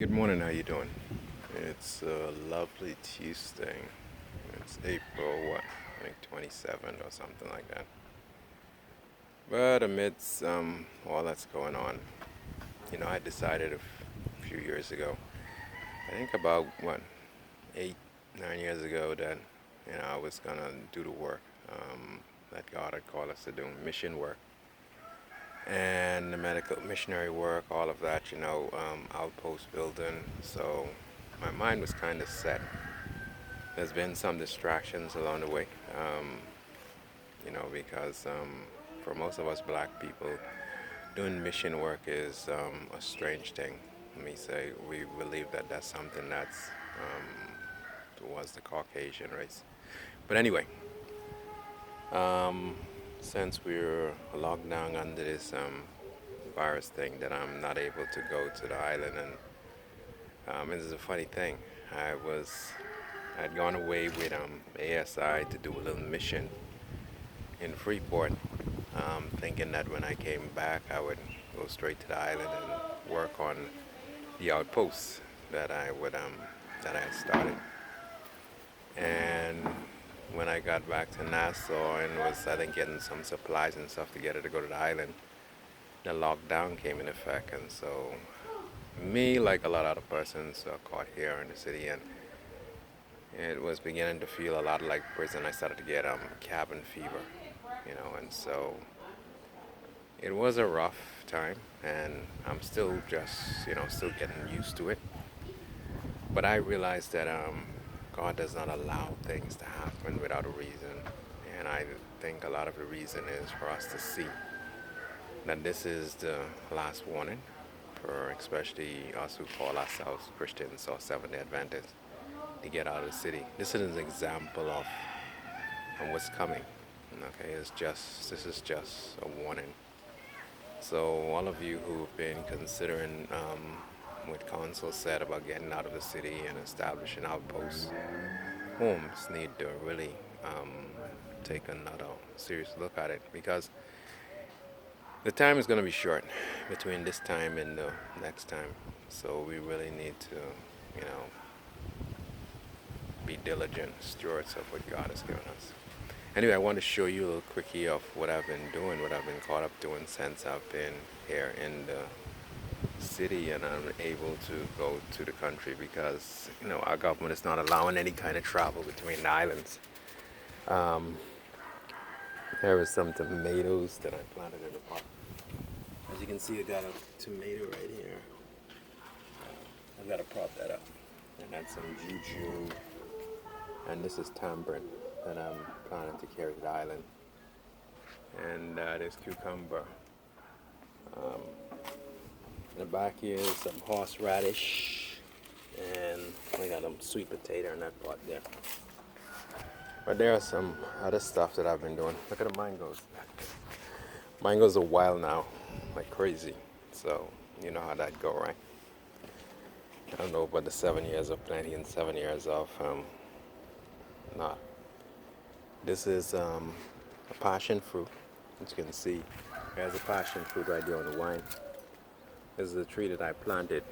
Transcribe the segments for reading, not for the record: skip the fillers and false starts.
Good morning, how you doing? It's a lovely Tuesday. It's April, what, I think 27th or something like that. But amidst all that's going on, I decided a few years ago, I think about, what, 8, 9 years ago that, I was gonna do the work that God had called us to do, mission work. And the medical missionary work, all of that, outpost building. So my mind was kind of set. There's been some distractions along the way, um, because for most of us black people, doing mission work is a strange thing. Let me say, we believe that that's something that's towards the Caucasian race. But anyway, um, since we're locked down under this virus thing, that I'm not able to go to the island, and this is a funny thing. I was I'd gone away with ASI to do a little mission in Freeport, thinking that when I came back, I would go straight to the island and work on the outposts that I had started. And when I got back to Nassau and was, I think, getting some supplies and stuff together to go to the island, the lockdown came in effect, and so me, like a lot of other persons, caught here in the city, and it was beginning to feel a lot like prison. I started to get cabin fever, and so it was a rough time, and I'm still just, still getting used to it. But I realized that God does not allow things to happen without a reason, and I think a lot of the reason is for us to see that this is the last warning for especially us who call ourselves Christians or Seventh-day Adventists to get out of the city. This is an example of what's coming. Okay, this is just a warning. So all of you who've been considering what council said about getting out of the city and establishing outposts, homes need to really take another serious look at it, because the time is going to be short between this time and the next time. So we really need to, you know, be diligent stewards of what God has given us. Anyway, I want to show you a little quickie of what I've been doing, what I've been caught up doing since I've been here in the city and I'm able to go to the country, because our government is not allowing any kind of travel between the islands. Um, there is some tomatoes that I planted in the pot. As you can see, I got a tomato right here. I've got to prop that up. And that's some juju. And this is tamarind that I'm planning to carry to the island. And there's cucumber. Um, in the back here is some horseradish. And we got some sweet potato in that pot there. But there are some other stuff that I've been doing. Look at the mangoes. Mangoes are wild now, like crazy. So you know how that go, right? I don't know about the 7 years of planting and 7 years of not. This is a passion fruit. As you can see, there's a passion fruit right there on the vine. This is a tree that I planted.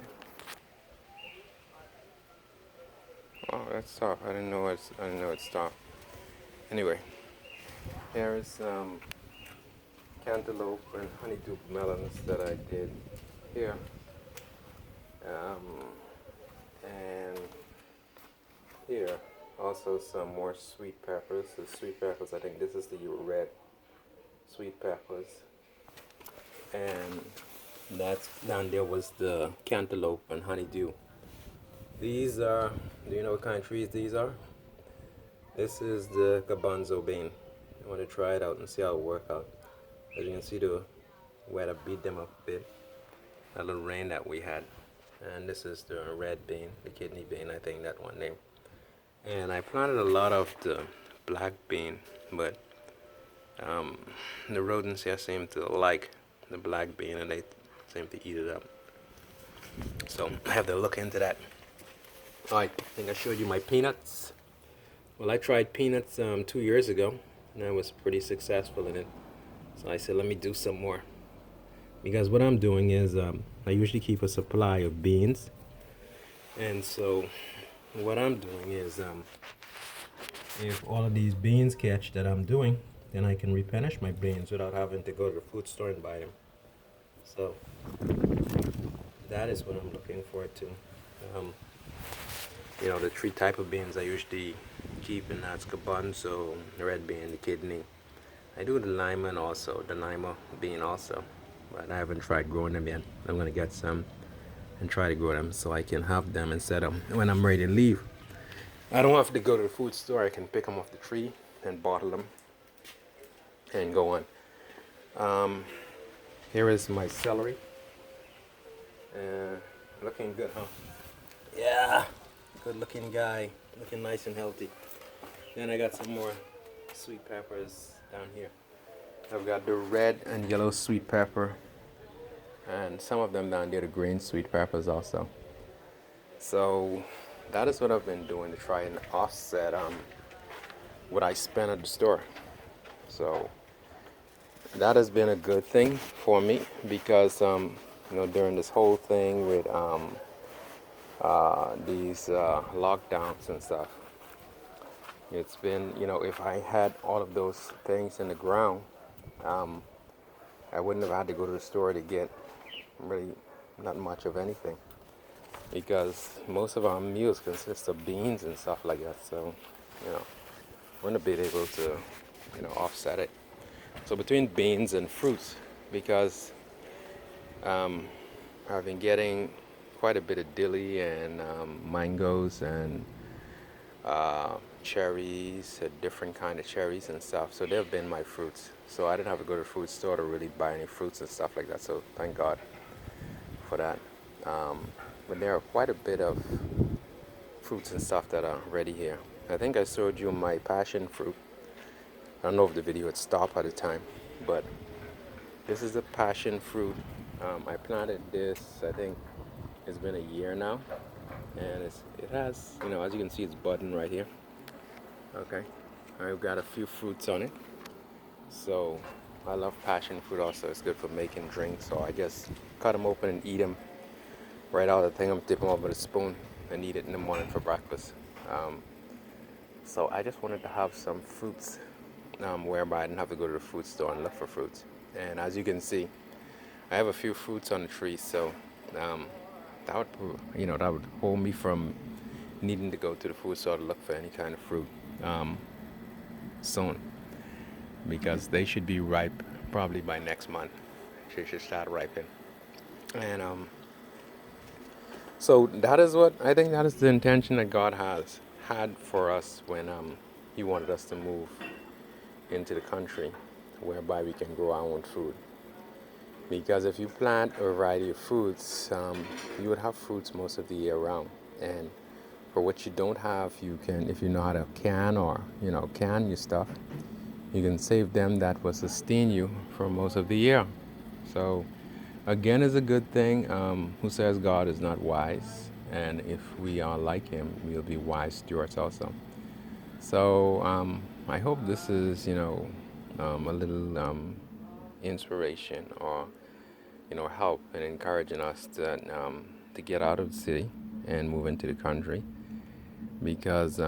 Oh, that's tough. I didn't know it's tough. Anyway, here is cantaloupe and honeydew melons that I did here. Um, and here also some more sweet peppers. The sweet peppers, I think this is the red sweet peppers. And that's down there was the cantaloupe and honeydew. These are, do you know what kind of trees these are? This is the garbanzo bean. I want to try it out and see how it works out. As you can see, the weather beat them up a bit. That little rain that we had. And this is the red bean, the kidney bean, I think that one name. And I planted a lot of the black bean, but the rodents here seem to like the black bean and they seem to eat it up. So I have to look into that. Alright, I think I showed you my peanuts. Well, I tried peanuts 2 years ago and I was pretty successful in it. So I said, let me do some more. Because what I'm doing is I usually keep a supply of beans And so what I'm doing is if all of these beans catch that I'm doing, then I can replenish my beans without having to go to the food store and buy them. So that is what I'm looking forward to. Um, the three type of beans I usually keep, and that's garbanzo, the red bean, the kidney. I do the lima and also the lima bean also, but I haven't tried growing them yet. I'm gonna get some and try to grow them so I can have them instead of when I'm ready to leave. I don't have to go to the food store. I can pick them off the tree and bottle them and go on. Here is my celery. Looking good, huh? Yeah, good looking guy, looking nice and healthy. Then I got some more sweet peppers down here. I've got the red and yellow sweet pepper, and some of them down there, the green sweet peppers also. So that is what I've been doing to try and offset what I spend at the store. So that has been a good thing for me because during this whole thing with these lockdowns and stuff, it's been, if I had all of those things in the ground, um, I wouldn't have had to go to the store to get really not much of anything because most of our meals consist of beans and stuff like that. So, wouldn't have been able to, offset it. So between beans and fruits, because I've been getting quite a bit of dilly and mangoes and cherries, a different kind of cherries and stuff. So they've been my fruits. So I didn't have to go to the fruit store to really buy any fruits and stuff like that. So thank God for that. But there are quite a bit of fruits and stuff that are ready here. I think I showed you my passion fruit. I don't know if the video had stopped at the time, but this is a passion fruit. I planted this, I think it's been a year now. And it has, as you can see, it's budding right here. Okay. I've got a few fruits on it. So I love passion fruit also. It's good for making drinks. So I just cut them open and eat them right out of the thing. I'm dipping them up with a spoon and eat it in the morning for breakfast. So I just wanted to have some fruits whereby I didn't have to go to the food store and look for fruits. And as you can see, I have a few fruits on the tree. So that would hold me from needing to go to the food store to look for any kind of fruit soon, because they should be ripe probably by next month. They should start ripening. And so that is what I think, that is the intention that God has had for us when He wanted us to move into the country, whereby we can grow our own food. Because if you plant a variety of fruits, you would have fruits most of the year round. And for what you don't have, you can, if you know how to can or can your stuff, you can save them. That will sustain you for most of the year. So again, is a good thing. Who says God is not wise? And if we are like Him, we'll be wise stewards also. So I hope this is a little inspiration or help in encouraging us to get out of the city and move into the country, because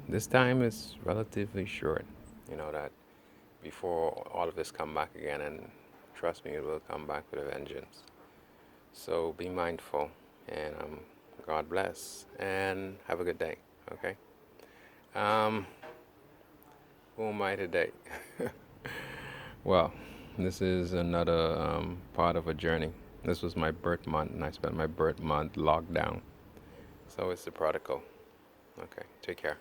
this time is relatively short. That before all of this come back again, and trust me, it will come back with a vengeance. So be mindful, and God bless, and have a good day. Okay. Who am I today? Well, this is another part of a journey. This was my birth month, and I spent my birth month locked down. So it's the prodigal. Okay, take care.